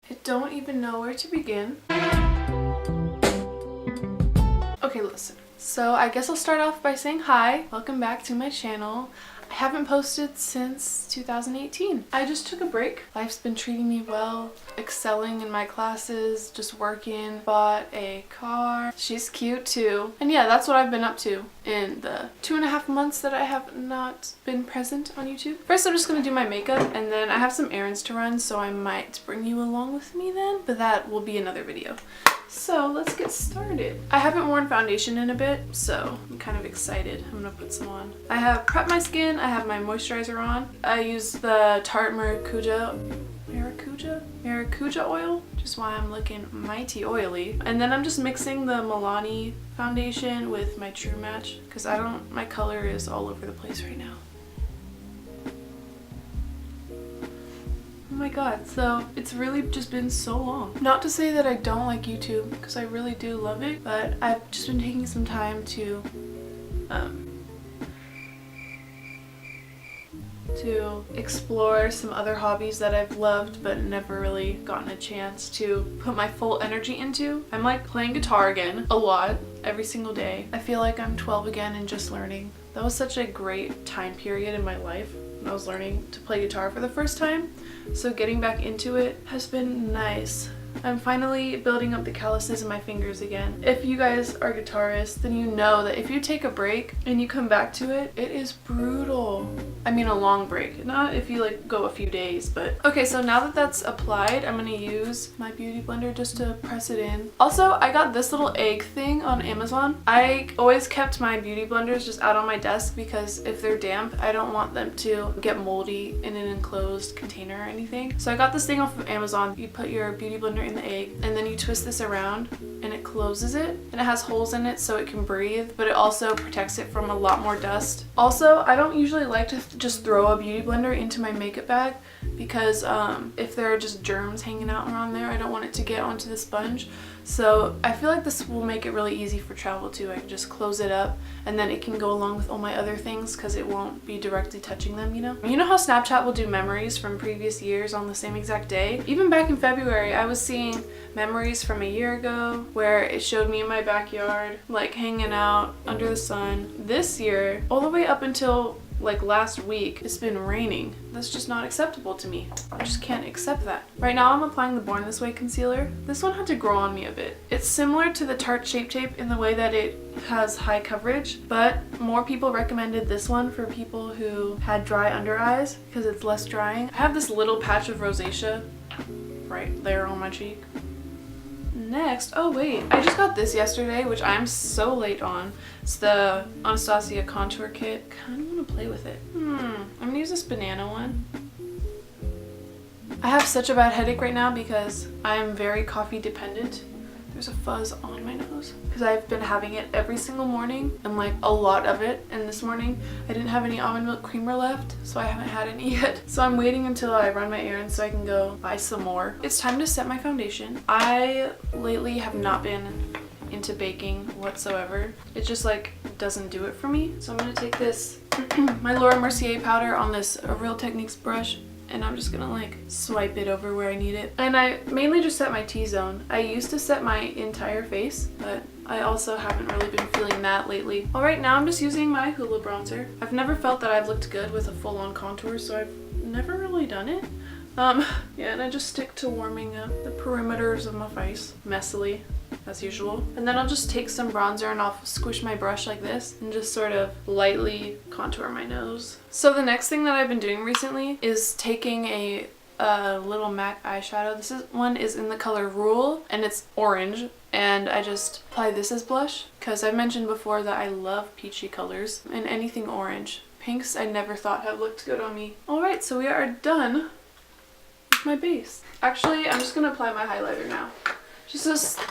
I don't even know where to begin. Okay, listen. So I guess I'll start off by saying hi. Welcome back to my channel. I haven't posted since 2018. I just took a break. Life's been treating me well, excelling in my classes, just working, bought a car. She's cute too. And yeah, that's what I've been up to in the 2.5 months that I have not been present on YouTube. First, I'm just gonna do my makeup and then I have some errands to run, so I might bring you along with me then, but that will be another video. So let's get started. I haven't worn foundation in a bit, so I'm kind of excited. I'm gonna put some on. I have prepped my skin, I have my moisturizer on. I use the Tarte Maracuja oil, which is why I'm looking mighty oily. And then I'm just mixing the Milani foundation with my True Match, because my color is all over the place right now. Oh my god, so it's really just been so long. Not to say that I don't like YouTube, because I really do love it, but I've just been taking some time to explore some other hobbies that I've loved but never really gotten a chance to put my full energy into. I'm like playing guitar again a lot, every single day. I feel like I'm 12 again and just learning. That was such a great time period in my life when I was learning to play guitar for the first time. So getting back into it has been nice. I'm finally building up the calluses in my fingers again. If you guys are guitarists, then you know that if you take a break and you come back to it, it is brutal. I mean a long break, not if you like go a few days, but... Okay, so now that that's applied, I'm gonna use my beauty blender just to press it in. Also, I got this little egg thing on Amazon. I always kept my beauty blenders just out on my desk because if they're damp, I don't want them to get moldy in an enclosed container or anything. So I got this thing off of Amazon. You put your beauty blender in the egg and then you twist this around and it closes it, and it has holes in it so it can breathe, but it also protects it from a lot more dust. Also, I don't usually like to just throw a beauty blender into my makeup bag because if there are just germs hanging out around there, I don't want it to get onto the sponge. So I feel like this will make it really easy for travel too. I can just close it up and then it can go along with all my other things because it won't be directly touching them, you know? You know how Snapchat will do memories from previous years on the same exact day? Even back in February, I was seeing memories from a year ago where it showed me in my backyard, like hanging out under the sun. This year, all the way up until like last week, it's been raining. That's just not acceptable to me. I just can't accept that. Right now I'm applying the Born This Way concealer. This one had to grow on me a bit. It's similar to the Tarte Shape Tape in the way that it has high coverage, but more people recommended this one for people who had dry under eyes because it's less drying. I have this little patch of rosacea right there on my cheek. Next, oh wait, I just got this yesterday, which I'm so late on. It's the Anastasia contour kit. Kind of want to play with it. I'm gonna use this banana one. I have such a bad headache right now because I am very coffee dependent. There's a fuzz on my nose because I've been having it every single morning and like a lot of it, and this morning I didn't have any almond milk creamer left, so I haven't had any yet. So I'm waiting until I run my errands so I can go buy some more. It's time to set my foundation. I lately have not been into baking whatsoever. It just like doesn't do it for me. So I'm gonna take this my Laura Mercier powder on this Real Techniques brush, and I'm just gonna like swipe it over where I need it. And I mainly just set my T-zone. I used to set my entire face, but I also haven't really been feeling that lately. Alright, now I'm just using my Hoola bronzer. I've never felt that I've looked good with a full-on contour, so I've never really done it. Yeah, and I just stick to warming up the perimeters of my face, messily, as usual. And then I'll just take some bronzer and I'll squish my brush like this and just sort of lightly contour my nose. So the next thing that I've been doing recently is taking a little MAC eyeshadow. This one is in the color Rule and it's orange, and I just apply this as blush because I've mentioned before that I love peachy colors and anything orange. Pinks I never thought have looked good on me. Alright, so we are done with my base. Actually, I'm just gonna apply my highlighter now.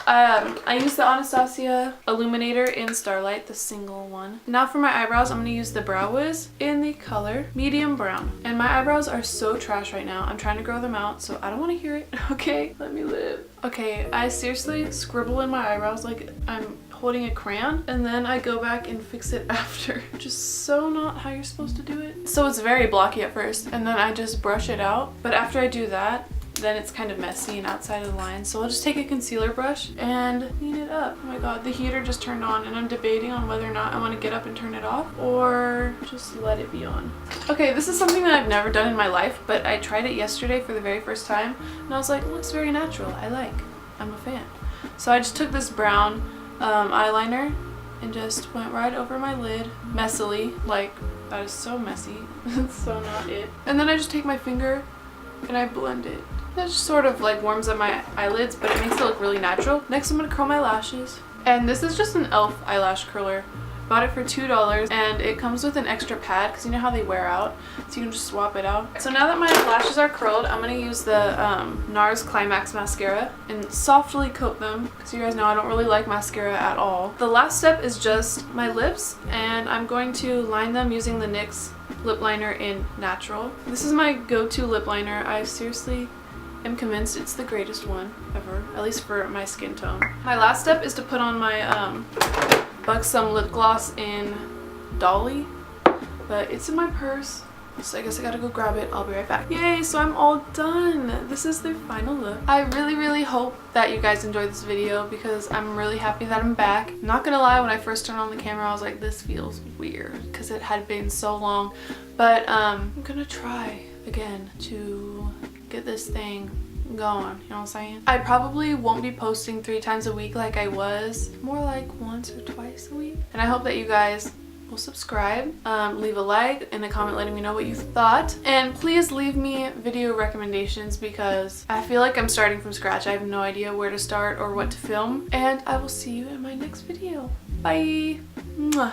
I use the Anastasia Illuminator in Starlight, the single one. Now for my eyebrows, I'm going to use the Brow Wiz in the color Medium Brown. And my eyebrows are so trash right now. I'm trying to grow them out, so I don't want to hear it. Okay, let me live. Okay, I seriously scribble in my eyebrows like I'm holding a crayon, and then I go back and fix it after. Just so not how you're supposed to do it. So it's very blocky at first, and then I just brush it out. But after I do that, then it's kind of messy and outside of the line. So I'll just take a concealer brush and clean it up. Oh my god, the heater just turned on and I'm debating on whether or not I want to get up and turn it off or just let it be on. Okay, this is something that I've never done in my life, but I tried it yesterday for the very first time and I was like, it looks very natural. I'm a fan. So I just took this brown eyeliner and just went right over my lid messily. Like, that is so messy. That's so not it. And then I just take my finger and I blend it. That just sort of like warms up my eyelids, but it makes it look really natural. Next I'm gonna curl my lashes. And this is just an e.l.f. eyelash curler. Bought it for $2 and it comes with an extra pad because you know how they wear out, so you can just swap it out. So now that my lashes are curled, I'm going to use the NARS Climax mascara and softly coat them because you guys know I don't really like mascara at all. The last step is just my lips, and I'm going to line them using the NYX lip liner in Natural. This is my go-to lip liner. I seriously am convinced it's the greatest one ever, at least for my skin tone. My last step is to put on my Buxom lip gloss in Dolly, but it's in my purse, so I guess I gotta go grab it. I'll be right back. Yay, so I'm all done. This is the final look. I really hope that you guys enjoyed this video because I'm really happy that I'm back. Not gonna lie, when I first turned on the camera I was like, this feels weird because it had been so long, but I'm gonna try again to get this thing going, you know what I'm saying? I probably won't be posting 3 times a week like I was, more like once or twice a week. And I hope that you guys will subscribe, leave a like and a comment letting me know what you thought, and please leave me video recommendations because I feel like I'm starting from scratch. I have no idea where to start or what to film, and I will see you in my next video. Bye! Mwah.